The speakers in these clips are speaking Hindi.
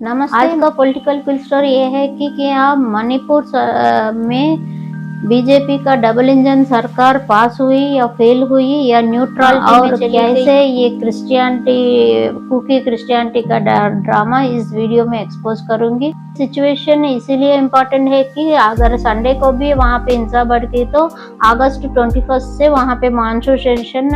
नमस्ते। आज का पॉलिटिकल क्विल स्टोरी ये है कि आप मणिपुर में बीजेपी का डबल इंजन सरकार पास हुई या फेल हुई या न्यूट्रल और कैसे ये क्रिश्चियनिटी का ड्रामा इस वीडियो में एक्सपोज करूंगी। सिचुएशन इसीलिए इम्पोर्टेंट है कि अगर संडे को भी वहाँ पे हिंसा बढ़ गई तो अगस्त 21 से वहाँ पे मानसून सेशन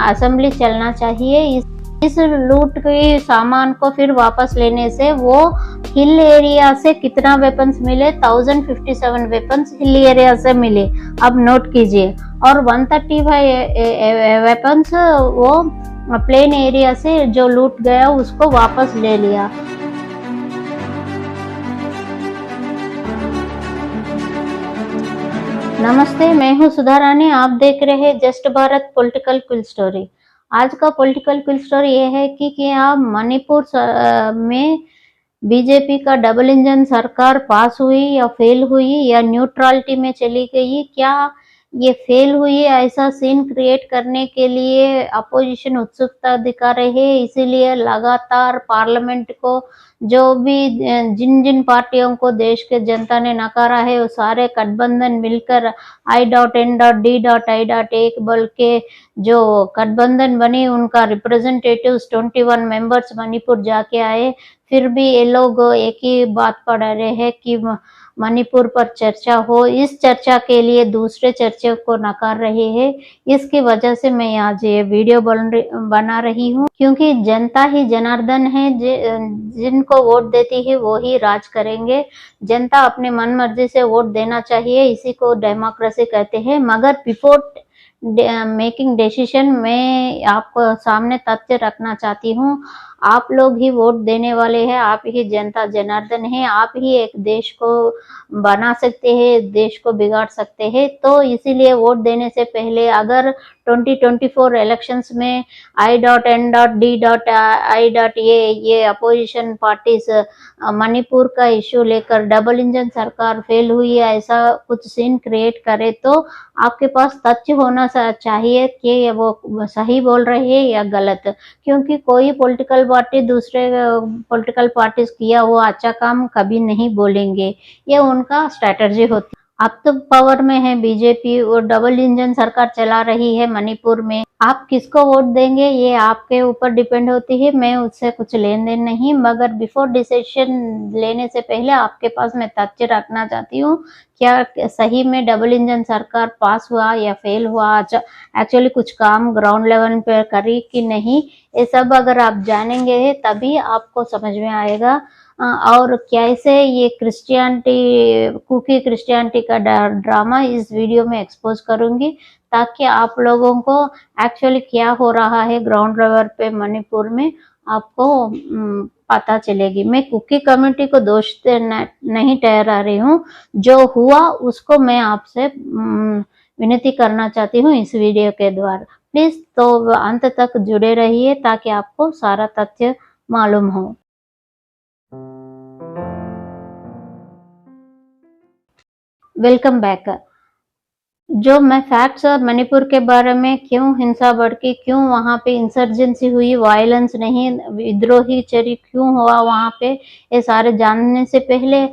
असेंबली चलना चाहिए। इस लूट के सामान को फिर वापस लेने से वो हिल एरिया से कितना वेपन्स मिले, 1057 वेपन्स हिल एरिया से मिले। अब नोट कीजिए। और 135 वेपन्स वो प्लेन एरिया से जो लूट गया उसको वापस ले लिया। नमस्ते, मैं हूँ सुधा रानी। आप देख रहे हैं just Bharat political quill story. आज का पॉलिटिकल क्विल स्टोरी ये है कि आप मणिपुर में बीजेपी का डबल इंजन सरकार पास हुई या फेल हुई या न्यूट्रलिटी में चली गई। क्या ये फेल हुई ऐसा सीन क्रिएट करने के लिए अपोजिशन उत्सुकता दिखा रहे हैं। इसीलिए लगातार पार्लियामेंट को जो भी जिन जिन पार्टियों को देश के जनता ने नकारा है वो सारे गठबंधन मिलकर I.N.D.I.A बल के जो गठबंधन बनी उनका रिप्रेजेंटेटिव्स 21 मेंबर्स मणिपुर जाके आए। फिर भी ये लोग एक ही बात पर अड़े हैं कि मणिपुर पर चर्चा हो। इस चर्चा के लिए दूसरे चर्चे को नकार रहे हैं। इसकी वजह से मैं आज ये वीडियो बना रही हूँ, क्योंकि जनता ही जनार्दन है। जिनको वोट देती है वो ही राज करेंगे। जनता अपने मन मर्जी से वोट देना चाहिए, इसी को डेमोक्रेसी कहते हैं। मगर बिफोर मेकिंग डिसीजन मैं आपको सामने तथ्य रखना चाहती हूँ। आप लोग ही वोट देने वाले हैं, आप ही जनता जनार्दन है। आप ही एक देश को बना सकते हैं, देश को बिगाड़ सकते हैं। तो इसीलिए वोट देने से पहले अगर 2024 इलेक्शंस में I.N.D.I.A ये अपोजिशन पार्टीज मणिपुर का इश्यू लेकर डबल इंजन सरकार फेल हुई है ऐसा कुछ सीन क्रिएट करे तो आपके पास तथ्य होना चाहिए कि वो सही बोल रहे हैं या गलत। क्योंकि कोई पॉलिटिकल पार्टी दूसरे पॉलिटिकल पार्टीज किया हुआ अच्छा काम कभी नहीं बोलेंगे, ये उनका स्ट्रेटजी होती है। अब तो पावर में है बीजेपी और डबल इंजन सरकार चला रही है मणिपुर में। आप किसको वोट देंगे ये आपके ऊपर डिपेंड होती है, मैं उससे कुछ लेन देन नहीं। मगर बिफोर डिसीजन लेने से पहले आपके पास मैं तथ्य रखना चाहती हूँ, क्या सही में डबल इंजन सरकार पास हुआ या फेल हुआ, एक्चुअली कुछ काम ग्राउंड लेवल पे करी कि नहीं, ये सब अगर आप जानेंगे तभी आपको समझ में आएगा। और कैसे ये क्रिश्चियनिटी का ड्रामा इस वीडियो में एक्सपोज करूंगी, ताकि आप लोगों को एक्चुअली क्या हो रहा है ग्राउंड लेवल पे मणिपुर में आपको पता चलेगी। मैं कुकी कम्युनिटी को दोष नहीं ठहरा रही हूँ, जो हुआ उसको मैं आपसे विनती करना चाहती हूँ इस वीडियो के द्वारा। प्लीज तो अंत तक जुड़े रहिए ताकि आपको सारा तथ्य मालूम हो। Welcome back. जो मैं फैक्ट्स और मणिपुर के बारे में, क्यों हिंसा बढ़ी, क्यों वहाँ पे इंसर्जेंसी हुई, वायलेंस नहीं विद्रोही चरी क्यों हुआ वहाँ पे, ये सारे जानने से पहले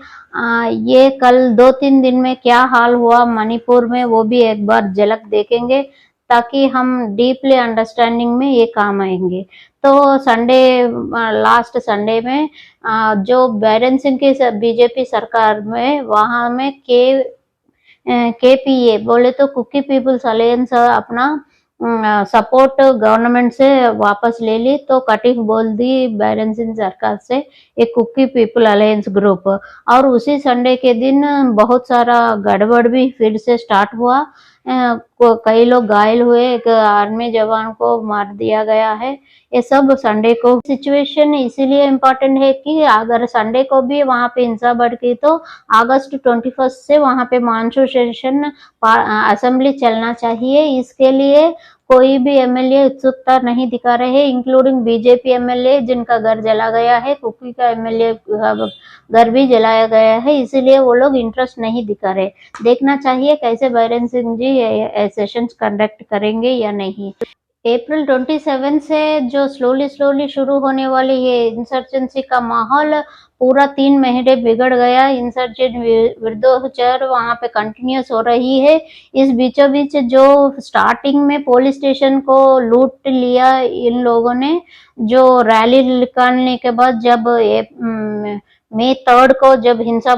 ये कल 2-3 दिन में क्या हाल हुआ मणिपुर में वो भी एक बार झलक देखेंगे, ताकि हम डीपली अंडरस्टैंडिंग में ये काम आएंगे। तो संडे लास्ट संडे में जो बैरन सिंह की बीजेपी सरकार में वहाँ में KPA बोले तो कुकी पीपुल्स अलायंस अपना सपोर्ट गवर्नमेंट से वापस ले ली, तो कटिंग बोल दी बैरन सिंह सरकार से एक कुकी पीपल अलायंस ग्रुप। और उसी संडे के दिन बहुत सारा गड़बड़ भी फिर से स्टार्ट हुआ। कई लोग घायल हुए, एक आर्मी जवान को मार दिया गया है। ये सब संडे को सिचुएशन इसीलिए इम्पोर्टेंट है कि अगर संडे को भी वहाँ पे हिंसा बढ़ गई तो अगस्त 21 से वहाँ पे मानसून सेशन असेंबली चलना चाहिए। इसके लिए कोई भी MLA उत्सुकता नहीं दिखा रहे, इंक्लूडिंग बीजेपी MLA जिनका घर जला गया है, कुकी का MLA घर भी जलाया गया है, इसीलिए वो लोग इंटरेस्ट नहीं दिखा रहे। देखना चाहिए कैसे बैरन सिंह जी सेशंस कंडक्ट करेंगे या नहीं। अप्रैल 27 से जो स्लोली शुरू होने वाली ये इंसर्जेंसी का माहौल पूरा 3 महीने बिगड़ गया। इंसर्जेंट विरुद्ध वहां पे कंटिन्यूस हो रही है। इस बीचों बीच जो स्टार्टिंग में पुलिस स्टेशन को लूट लिया इन लोगों ने, जो रैली निकालने के बाद जब मई 3 को जब हिंसा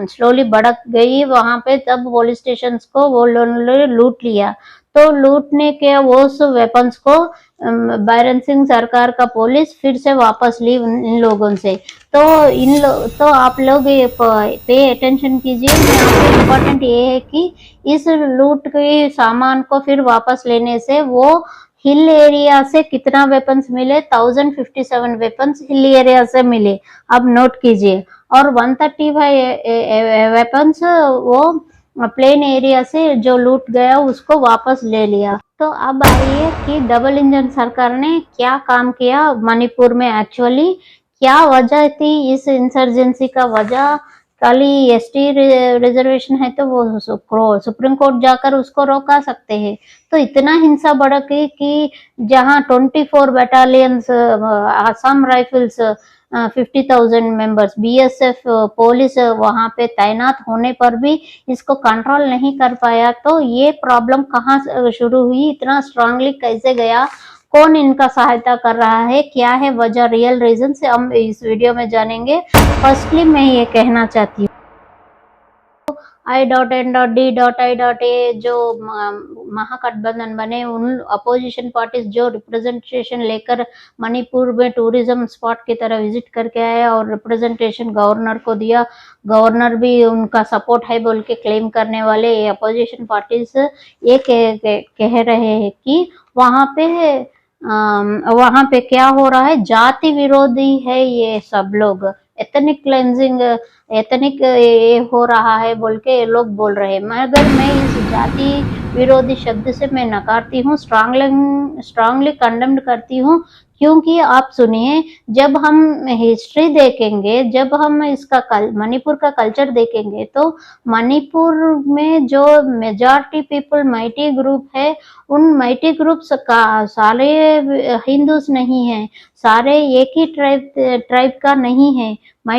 स्लोली भड़क गई वहां पे, तब पुलिस स्टेशन को वो लोगों ने लूट लिया। तो लूटने के वो वेपन्स को बैरन सिंह सरकार का पुलिस फिर से वापस ली इन लोगों से। तो तो आप लोग ये पे अटेंशन कीजिए। यहाँ पे इम्पोर्टेंट ये है कि इस लूट के सामान को फिर वापस लेने से वो हिल एरिया से कितना वेपन्स मिले, 1057 वेपन्स हिल एरिया से मिले, अब नोट कीजिए। और 135 वेपन्स वो प्लेन एरिया से जो लूट गया उसको वापस ले लिया। तो अब आइए कि डबल इंजन सरकार ने क्या काम किया मणिपुर में, एक्चुअली क्या वजह थी इस इंसर्जेंसी का वजह। खाली एसटी रिजर्वेशन है तो वो सुप्रीम कोर्ट जाकर उसको रोका सकते हैं। तो इतना हिंसा भड़क गई कि जहां 24 battalions Assam rifles 50,000 members BSF police वहां पे तैनात होने पर भी इसको कंट्रोल नहीं कर पाया। तो ये प्रॉब्लम कहाँ शुरू हुई, इतना स्ट्रांगली कैसे गया, कौन इनका सहायता कर रहा है, क्या है वजह, रियल रीजन से हम इस वीडियो में जानेंगे। फर्स्टली मैं ये कहना चाहती हूँ, I.N.D.I.A जो महागठबंधन बने, उन अपोजिशन पार्टीज जो रिप्रेजेंटेशन लेकर मणिपुर में टूरिज्म स्पॉट की तरह विजिट करके आए और रिप्रेजेंटेशन गवर्नर को दिया, गवर्नर भी उनका सपोर्ट है बोल के क्लेम करने वाले ये अपोजिशन पार्टीज ये कह रहे हैं कि वहां पे क्या हो रहा है, जाति विरोधी है ये सब लोग, एथनिक क्लेंजिंग, एथनिक ये हो रहा है बोल के ये लोग बोल रहे हैं। मगर मैं इस जाति विरोधी शब्द से मैं नकारती हूँ, स्ट्रांगली कंडेम्ड करती हूँ। क्योंकि आप सुनिए, जब हम हिस्ट्री देखेंगे, जब हम इसका मणिपुर का कल्चर देखेंगे, तो मणिपुर में जो मेजॉरिटी पीपल माइटी ग्रुप है, उन माइटी ग्रुप्स का सारे हिंदूज नहीं है, सारे एक ही ट्राइब का नहीं है।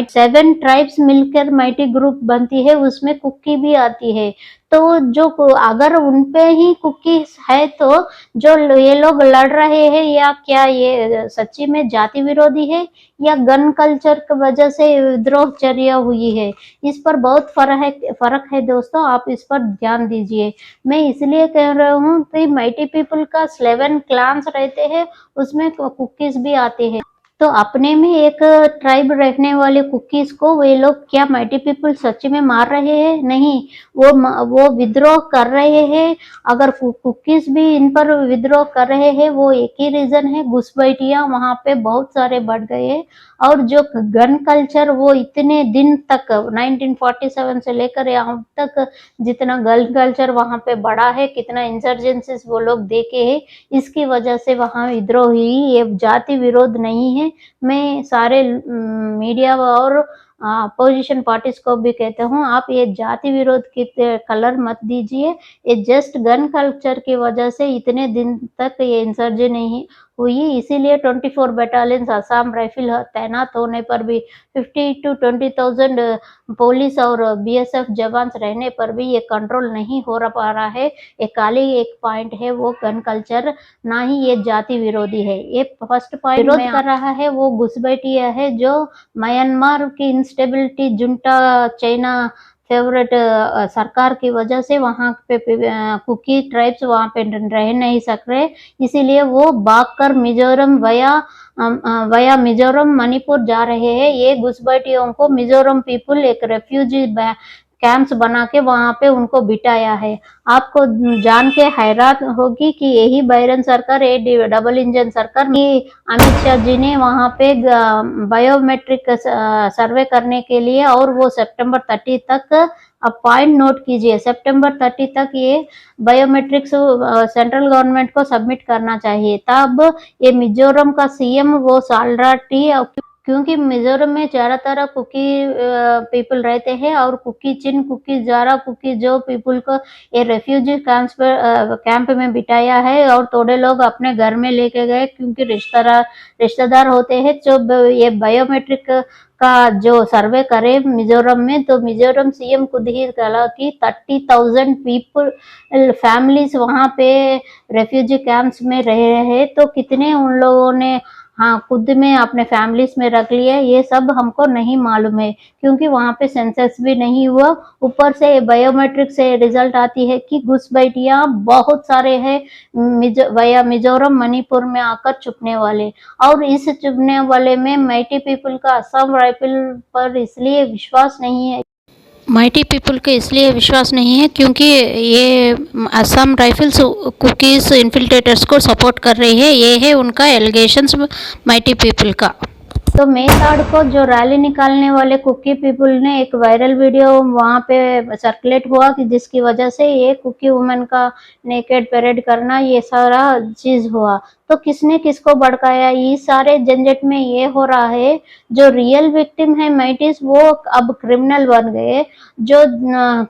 7 ट्राइब्स मिलकर माइटी ग्रुप बनती है, उसमें कुकी भी आती है। तो जो अगर उनपे ही कुकी है तो जो ये लोग लड़ रहे हैं, या क्या ये सच्ची में जाति विरोधी है या गन कल्चर की वजह से विद्रोहचर्या हुई है, इस पर बहुत फर्क है दोस्तों, आप इस पर ध्यान दीजिए। मैं इसलिए कह रहा हूँ कि माइटी पीपल का 11 क्लान्स रहते हैं, उसमें कुकीज भी आते हैं। तो अपने में एक ट्राइब रहने वाले कुकीज को वे लोग क्या माइटी पीपल सच्ची में मार रहे हैं? नहीं, वो विद्रोह कर रहे हैं। अगर कुकीज भी इन पर विद्रोह कर रहे हैं, वो एक ही रीजन है, घुसपैठियां वहां पे बहुत सारे बढ़ गए हैं। और जो गन कल्चर वो इतने दिन तक 1947 से लेकर यहाँ तक जितना गन कल्चर वहां पे बढ़ा है, कितना इंसर्जेंसीज वो लोग देखे हैं, इसकी वजह से वहां विद्रोह हुई। ये जाति विरोध नहीं है। मैं सारे मीडिया और अपोजिशन पार्टीज को भी कहता हूँ, आप ये जाति विरोध की कलर मत दीजिए। ये जस्ट गन कल्चर की वजह से इतने दिन तक ये इंसर्जन नहीं हुई, इसीलिए 24 बटालियन आसाम राइफल तैनात होने पर भी 50 to 20,000 पुलिस और बीएसएफ जवान रहने पर भी ये कंट्रोल नहीं हो पा रहा है। ये खाली एक पॉइंट है, वो गन कल्चर, ना ही ये जाति विरोधी है। ये फर्स्ट पॉइंट विरोध कर रहा है वो घुसपैठिया है, जो म्यांमार की इंस्टेबिलिटी, जुंटा, चाइना फेवरेट सरकार की वजह से वहां पे कुकी ट्राइब्स वहां पे रह नहीं सक रहे, इसीलिए वो भागकर मिजोरम वया मिजोरम मणिपुर जा रहे हैं। ये घुसपैठियों को मिजोरम पीपल एक रेफ्यूजी कैंप्स बना के वहां पे उनको बिठाया है। आपको जान के हैरान होगी कि यही बैरन सरकार, डबल इंजन सरकार, अमित शाह जी ने वहां पे बायोमेट्रिक सर्वे करने के लिए, और वो सितंबर 30 तक, अब पॉइंट नोट कीजिए, सितंबर 30 तक ये बायोमेट्रिक्स सेंट्रल गवर्नमेंट को सबमिट करना चाहिए। तब ये मिजोरम का सीएम वो सालराटी क्योंकि मिजोरम में ज़्यादातर कुकी पीपल रहते हैं और कुकी चिन कुकी जारा कुकी जो पीपल को ये रेफ्यूजी कैंप में बिठाया है और थोड़े लोग अपने घर में लेके गए क्योंकि रिश्तेदार होते हैं जो ये बायोमेट्रिक का जो सर्वे करे मिजोरम में, तो मिजोरम सीएम खुद ही कहा कि 30,000 पीपल फैमिलीज वहाँ पे रेफ्यूजी कैंप्स में रह रहे हैं, तो कितने उन लोगों ने हाँ खुद में अपने फैमिलीज में रख लिया ये सब हमको नहीं मालूम है क्योंकि वहाँ पे सेंसस भी नहीं हुआ। ऊपर से बायोमेट्रिक से रिजल्ट आती है कि घुसपैठियाँ बहुत सारे हैं मिजोरम मणिपुर में आकर छुपने वाले, और इस छुपने वाले में माइटी पीपल का असम राइफल पर इसलिए विश्वास नहीं है क्योंकि ये असम राइफल्स कुकीज इन्फिल्ट्रेटर्स को सपोर्ट कर रही है, ये है उनका एलिगेशंस माइटी पीपल का। तो मई 3 को जो रैली निकालने वाले कुकी पीपल ने एक वायरल वीडियो वहाँ पे सर्कुलेट हुआ कि जिसकी वजह से ये कुकी वुमेन का नेकेड परेड करना ये सारा चीज हुआ। तो किसने किसको भड़काया, ये सारे झंझट में ये हो रहा है जो रियल विक्टिम है माइटीज वो अब क्रिमिनल बन गए, जो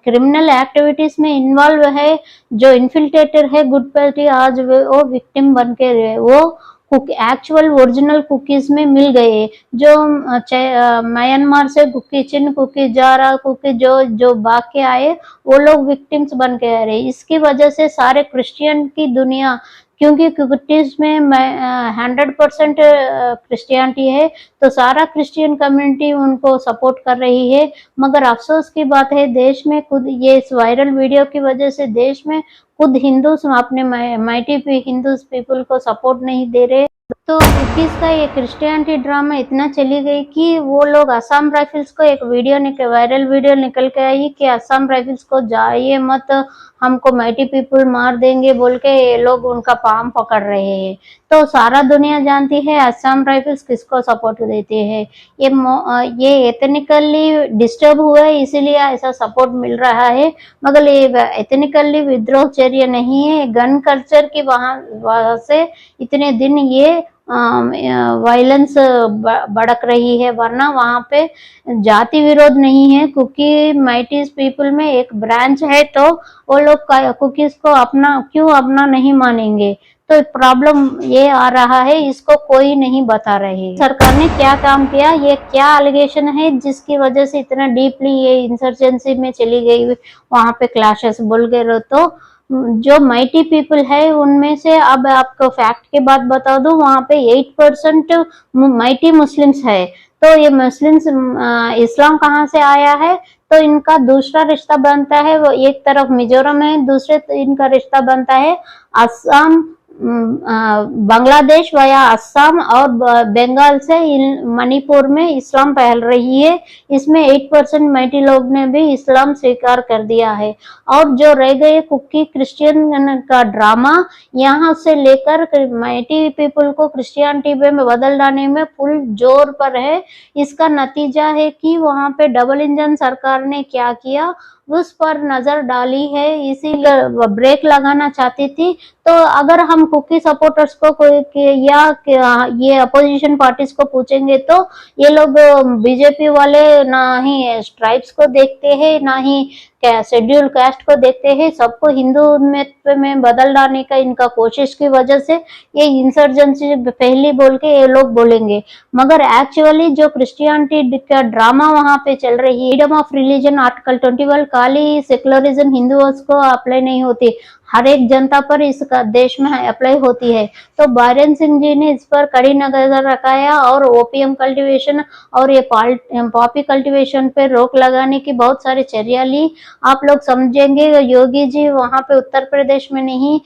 क्रिमिनल एक्टिविटीज में इन्वॉल्व है, जो इन्फिल्ट्रेटर है गुड पार्टी आज वो विक्टिम बन के रहे, वो एक्चुअल ओरिजिनल कुकीज में मिल गए जो म्यांमार से कुकी चिन कुकी जारा कुकी जो भाग के आए वो लोग विक्टिम्स बन के आ रहे। इसकी वजह से सारे क्रिश्चियन की दुनिया, क्योंकि कुकीज में 100% क्रिश्चियनिटी है तो सारा क्रिश्चियन कम्युनिटी उनको सपोर्ट कर रही है। मगर अफसोस की बात है देश में खुद ये इस वायरल वीडियो की वजह से देश में खुद हिंदूज अपने माइटी हिंदूज पीपल को सपोर्ट नहीं दे रहे। तो कुकीज का ये क्रिश्चियनिटी ड्रामा इतना चली गई कि वो लोग असम राइफल्स को एक वायरल वीडियो निकल के आई कि असम राइफल्स को जाइए मत, हमको माइटी पीपल मार देंगे बोल के ये लोग उनका पाम पकड़ रहे हैं। तो सारा दुनिया जानती है असम राइफल्स किसको सपोर्ट देते हैं, ये एथनिकली डिस्टर्ब हुआ है इसीलिए ऐसा सपोर्ट मिल रहा है, मगर ये एथनिकली विद्रोहचर्य नहीं है, गन कल्चर की वहां से इतने दिन ये वायलेंस भड़क रही है, वरना वहां पे जाति विरोध नहीं है। कुकी माइटीज पीपल में एक ब्रांच है तो वो लोग कुकीज को अपना नहीं मानेंगे, तो प्रॉब्लम ये आ रहा है, इसको कोई नहीं बता रहे सरकार ने क्या काम किया, ये क्या एलिगेशन है जिसकी वजह से इतना डीपली ये इंसर्जेंसी में चली गई, वहां पे क्लैशेस बोल गए। तो जो माइटी पीपल है उनमें से अब आपको फैक्ट के बात बता दूं, वहां पे 8% माइटी मुस्लिम्स है। तो ये मुस्लिम्स इस्लाम कहाँ से आया है, तो इनका दूसरा रिश्ता बनता है वो एक तरफ मिजोरम है, दूसरे इनका रिश्ता बनता है असम बांग्लादेश वया असम और बंगाल से मणिपुर में इस्लाम फैल रही है। इसमें 8% माइटी लोग ने भी इस्लाम स्वीकार कर दिया है, और जो रह गए कुकी क्रिश्चियन का ड्रामा यहाँ से लेकर माइटी पीपल को क्रिश्चियनिटी में बदल डालने में फुल जोर पर है। इसका नतीजा है कि वहां पे डबल इंजन सरकार ने क्या किया उस पर नजर डाली है, इसीलिए ब्रेक लगाना चाहती थी। तो अगर हम कुकी सपोर्टर्स को या ये अपोजिशन पार्टीज को पूछेंगे तो ये लोग बीजेपी वाले ना ही ट्राइब्स को देखते हैं ना ही शेड्यूल कास्ट को देखते हैं, सबको हिंदू में बदल डालने का इनका कोशिश की वजह से ये इंसर्जेंसी पहली बोल के ये लोग बोलेंगे, मगर एक्चुअली जो क्रिश्चियनिटी का ड्रामा वहां पे चल रही है, फ्रीडम ऑफ रिलीजन आर्टिकल 21 खाली सेकुलरिज्म हिंदुओं को अप्लाई नहीं होती, हर एक जनता पर इस देश में अप्लाई होती है। तो बायरन सिंह जी ने इस पर कड़ी नजर रखाया और ओपीएम कल्टीवेशन और ये पॉपी कल्टीवेशन पे रोक लगाने की बहुत सारी चर्या ली। आप लोग समझेंगे योगी जी वहां पे उत्तर प्रदेश में नहीं,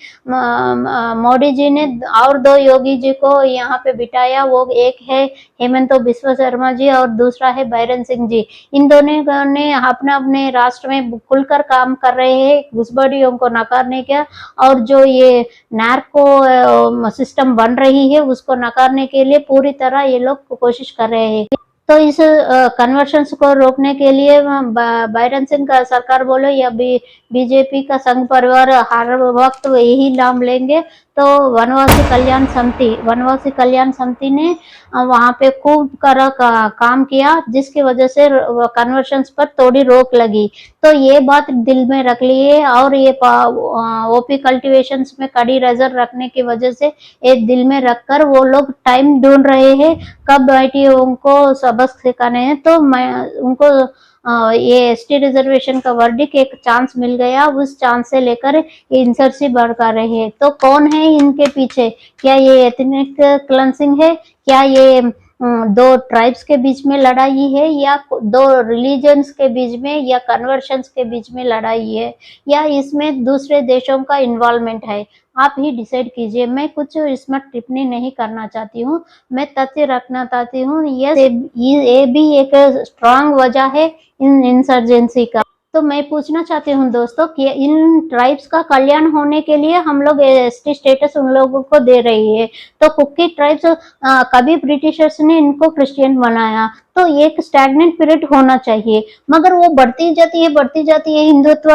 मोदी जी ने और 2 योगी जी को यहाँ पे बिठाया, वो एक है हेमंत बिस्वा शर्मा जी और दूसरा है बायरन सिंह जी। इन दोनों ने अपने राष्ट्र में खुलकर काम कर रहे हैं घुसपैठियों को नकारने के, और जो ये नार्को सिस्टम बन रही है उसको नकारने के लिए पूरी तरह ये लोग कोशिश कर रहे हैं। तो इस कन्वर्शंस को रोकने के लिए बायरन सिंह का सरकार बोलो या बीजेपी का संघ परिवार हर वक्त यही नाम लेंगे, तो वनवासी कल्याण समिति ने वहाँ पे खूब काम किया, जिसकी वजह से कन्वर्शंस पर थोड़ी रोक लगी। तो ये बात दिल में रख लिए और ये ओपी कल्टीवेशंस में कड़ी नजर रखने की वजह से एक दिल में रखकर वो लोग टाइम ढूंढ रहे हैं कब ITO को सबक सिखाने हैं। तो मैं उनको ये एसटी रिजर्वेशन का वर्डिक एक चांस मिल गया, उस चांस से लेकर ये इंसर्सी बढ़ा रहे हैं। तो कौन है इनके पीछे? क्या ये एथनिक क्लेंसिंग है? क्या ये दो ट्राइब्स के बीच में लड़ाई है, या दो रिलीजन्स के बीच में, या कन्वर्शंस के बीच में लड़ाई है, या इसमें दूसरे देशों का इन्वॉल्वमेंट है? आप ही डिसाइड कीजिए। मैं कुछ इसमें टिप्पणी नहीं करना चाहती हूँ, मैं तथ्य रखना चाहती हूँ। ये भी एक स्ट्रांग वजह है इन इंसर्जेंसी का। तो मैं पूछना चाहती हूँ दोस्तों कि इन ट्राइब्स का कल्याण होने के लिए हम लोग एसटी स्टेटस उन लोगों को दे रही है। तो कुकी ट्राइब्स कभी ब्रिटिशर्स ने इनको क्रिश्चियन बनाया, तो एक स्टैग्नेंट पीरियड होना चाहिए, मगर वो बढ़ती जाती है, हिंदुत्व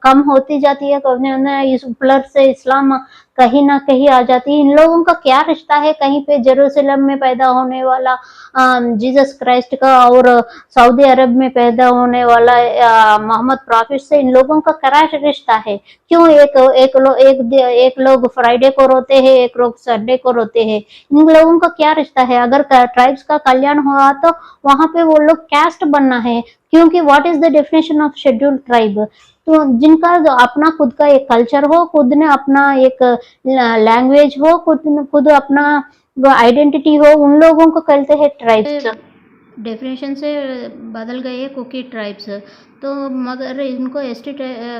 कम होती जाती है, इस उपलब्ध से इस्लाम कहीं ना कहीं आ जाती है। इन लोगों का क्या रिश्ता है कहीं पे जेरूसलम में पैदा होने वाला जीसस क्राइस्ट का और सऊदी अरब में पैदा होने वाला मोहम्मद प्रॉफिट से? इन लोगों का क्या रिश्ता है? क्यों एक लोग फ्राइडे को रोते हैं, एक लोग संडे को रोते हैं? इन लोगों का क्या रिश्ता है? अगर ट्राइब्स का कल्याण हुआ तो वहां पे वो लोग कैस्ट बनना है, क्योंकि what is the definition of scheduled tribe? तो जिनका अपना खुद का एक कल्चर हो, खुद ने अपना एक लैंग्वेज हो, खुद अपना आइडेंटिटी हो, उन लोगों को कहते हैं ट्राइब्स। डेफिनेशन से बदल गए कुकी ट्राइब्स। तो मगर इनको एसटी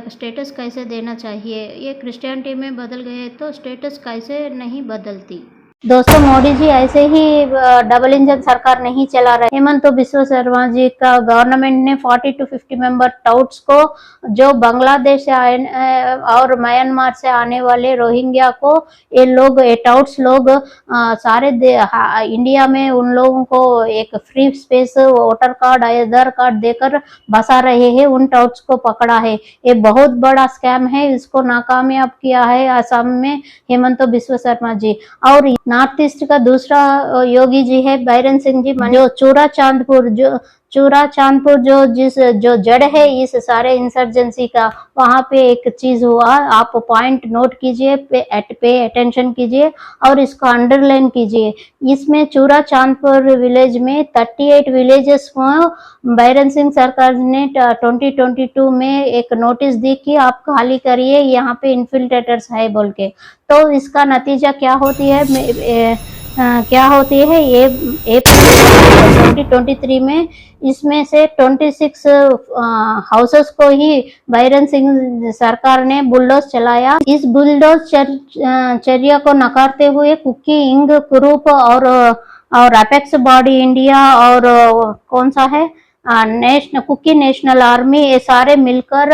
स्टेटस कैसे देना चाहिए? ये क्रिश्चियनिटी में बदल गए तो स्टेटस कैसे नहीं बदलती? दोस्तों, मोदी जी ऐसे ही डबल इंजन सरकार नहीं चला रहे। हेमंत बिस्वा शर्मा जी का गवर्नमेंट ने 40 to 50 मेंबर टाउट्स को, जो बांग्लादेश से और म्यांमार से आने वाले रोहिंग्या को, ये लोग टाउट्स लोग सारे इंडिया में उन लोगों को एक फ्री स्पेस, वोटर कार्ड, आधार कार्ड देकर बसा रहे हैं। उन टाउट्स को पकड़ा है। ये बहुत बड़ा स्कैम है, इसको नाकामयाब किया है असम में हेमंत बिस्वा शर्मा जी। और नॉर्थ ईस्ट का दूसरा योगी जी है बैरन सिंह जी, जो चूरा चांदपुर जो जड़ है इस सारे इंसर्जेंसी का, वहां पे एक चीज हुआ, आप पॉइंट नोट कीजिए, पे अटेंशन कीजिए और इसको अंडरलाइन कीजिए। इसमें चूरा चांदपुर विलेज में 38 विलेजेस को बैरन सिंह सरकार ने 2022 में एक नोटिस दी कि आप खाली करिए, यहाँ पे इन्फिल्ट्रेटर्स है बोल के। तो इसका नतीजा क्या होती है? ये 2023 में इसमें से 26 हाउसेस को ही बैरन सिंह सरकार ने बुलडोज चलाया। इस बुलडोज चर्या को नकारते हुए कुकी इंग ग्रुप और अपेक्स बॉडी इंडिया और कौन सा है कुकी नेशनल आर्मी, ये सारे मिलकर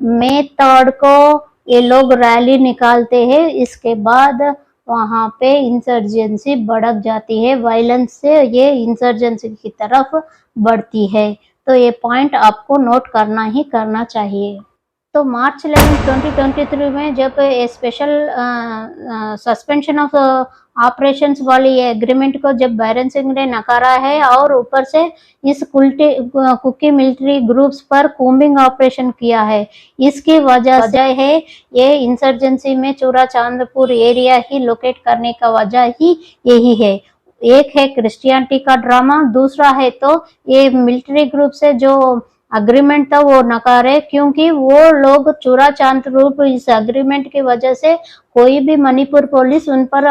मई 3 को ये लोग रैली निकालते हैं। इसके बाद वहां पे इंसर्जेंसी भड़क जाती है, वायलेंस से ये इंसर्जेंसी की तरफ बढ़ती है। तो ये पॉइंट आपको नोट करना ही करना चाहिए। तो मार्च 11, 2023 में जब स्पेशल सस्पेंशन ऑफ ऑपरेशंस वाली एग्रीमेंट को जब बैरन सिंह ने नकारा है और ऊपर से इस कुकी मिलिट्री ग्रुप्स पर कूम्बिंग ऑपरेशन किया है, इसकी वजह है ये इंसर्जेंसी में चूरा चांदपुर एरिया ही लोकेट करने का वजह ही यही है। एक है क्रिश्चियनिटी का ड्रामा, दूसरा है तो ये मिलिट्री ग्रुप से जो अग्रीमेंट था वो नकारे, क्योंकि वो लोग चूरा चांदपुर इस अग्रीमेंट की वजह से कोई भी मणिपुर पुलिस उन पर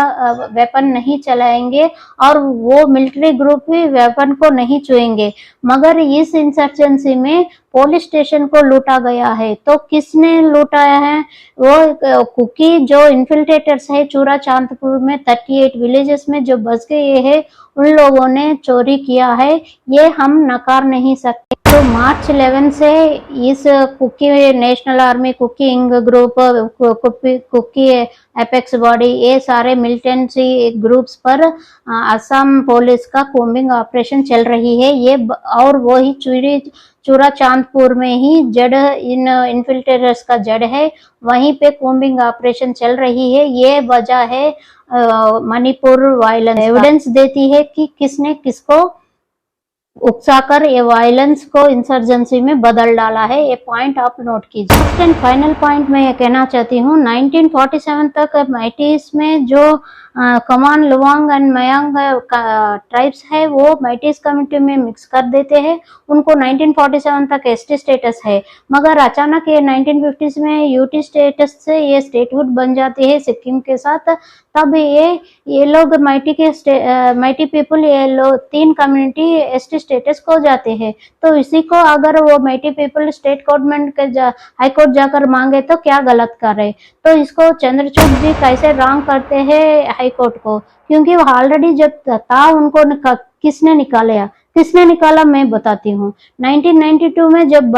वेपन नहीं चलाएंगे और वो मिलिट्री ग्रुप भी वेपन को नहीं छुएंगे। मगर इस इंसर्जेंसी में पुलिस स्टेशन को लूटा गया है। तो किसने लूटाया है? वो कुकी जो इन्फिल्ट्रेटर्स है चूरा चांदपुर में 38 विलेजेस में जो बस गए हैं, उन लोगों ने चोरी किया है। ये हम नकार नहीं सकते। तो मार्च 11 से इस कुकी नेशनल आर्मी, कुकी इंग ग्रुप, कुकी एपेक्स बॉडी, ये सारे मिलिटेंसी ग्रुप्स पर असम पुलिस का कोम्बिंग ऑपरेशन चल रही है। ये और वो ही चूरा चांदपुर में ही जड़ इन इन्फिल्ट्रेटर्स का जड़ है, वहीं पे कोम्बिंग ऑपरेशन चल रही है। ये वजह है मणिपुर वायलेंस। एविडेंस देती है कि किसने किसको उकसाकर ये वायलेंस को इंसर्जेंसी में बदल डाला है। ये पॉइंट आप नोट कीजिए। फर्स्ट एंड फाइनल पॉइंट मैं ये कहना चाहती हूँ, 1947 तक मैटीज में जो कमान, लुवांग एंड मयांग ट्राइब्स है वो मैटीज कम्युनिटी में मिक्स कर देते हैं। उनको 1947 तक एसटी स्टेटस है, मगर अचानक ये 1950s में यूटी स्टेटस से ये स्टेटहुड बन जाती है सिक्किम के साथ। तब ये लोग माइटी पीपल, ये लोग 3 कम्युनिटी एसटी स्टेटस को जाते हैं। तो इसी को अगर वो माइटी पीपल स्टेट गवर्नमेंट के हाई कोर्ट जाकर मांगे तो क्या गलत कर रहे। तो इसको चंद्रचूड़ जी कैसे रॉन्ग करते हैं हाई कोर्ट को, क्योंकि वो ऑलरेडी जब था उनको किसने निकाला मैं बताती हूँ। 1992 में जब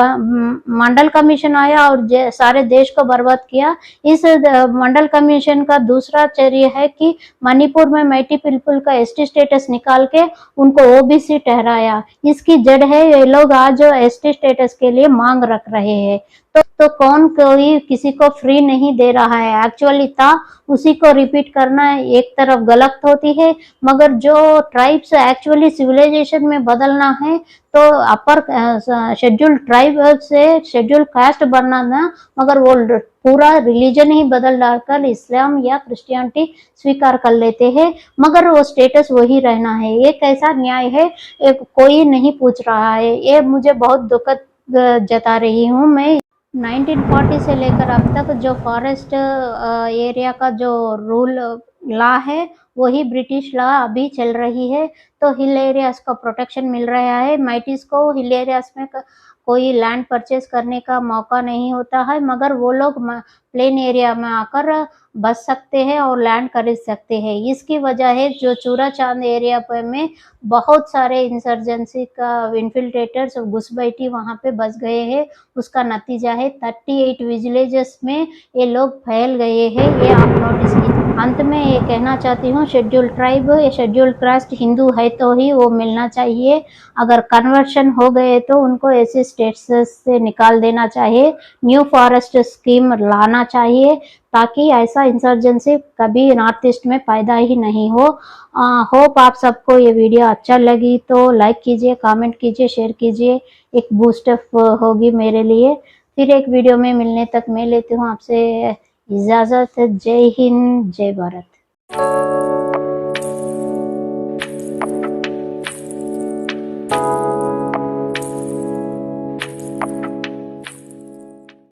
मंडल कमीशन आया और सारे देश को बर्बाद किया, इस मंडल कमीशन का दूसरा चर्य है कि मणिपुर में माइटी पीपल का एसटी स्टेटस निकाल के उनको ओबीसी ठहराया। इसकी जड़ है ये लोग आज एसटी स्टेटस के लिए मांग रख रहे हैं। तो कौन कोई किसी को फ्री नहीं दे रहा है, एक्चुअली था उसी को रिपीट करना एक तरफ गलत होती है, मगर जो ट्राइब्स एक्चुअली सिविलाइजेशन में बदलना है तो अपर शेड्यूल ट्राइब से शेड्यूल कास्ट बनाना, मगर वो पूरा रिलीजन ही बदल डालकर इस्लाम या क्रिश्चियनिटी स्वीकार कर लेते हैं, मगर वो स्टेटस वही रहना है। ये कैसा न्याय है, कोई नहीं पूछ रहा है। ये मुझे बहुत दुखद जता रही हूँ मैं। 1940 से लेकर अब तक जो फॉरेस्ट एरिया का जो रूल लॉ है वही ब्रिटिश लॉ अभी चल रही है। तो हिल एरियाज को प्रोटेक्शन मिल रहा है। माइटीज को हिल एरियाज में कोई लैंड परचेज करने का मौका नहीं होता है, मगर वो लोग प्लेन एरिया में आकर बस सकते हैं और लैंड खरीद सकते हैं। इसकी वजह है जो चूरा चांद एरिया पर में बहुत सारे इंसर्जेंसी का इन्फिल्ट्रेटर्स घुसपैठी वहाँ पे बस गए हैं। उसका नतीजा है 38 विलेजेस में ये लोग फैल गए हैं। ये आप नोटिस कीजिए। अंत में ये कहना चाहती हूँ, शेड्यूल ट्राइब या शेड्यूल कास्ट हिंदू है तो ही वो मिलना चाहिए। अगर कन्वर्शन हो गए तो उनको ऐसे स्टेट्स से निकाल देना चाहिए। न्यू फॉरेस्ट स्कीम लाना चाहिए ताकि ऐसा इंसर्जेंसी कभी नॉर्थ ईस्ट में पैदा ही नहीं हो। होप आप सबको ये वीडियो अच्छा लगी तो लाइक कीजिए, कमेंट कीजिए, शेयर कीजिए। एक बूस्ट अप होगी मेरे लिए। फिर एक वीडियो में मिलने तक मैं लेती हूँ आपसे इजाज़त। जय हिंद, जय भारत।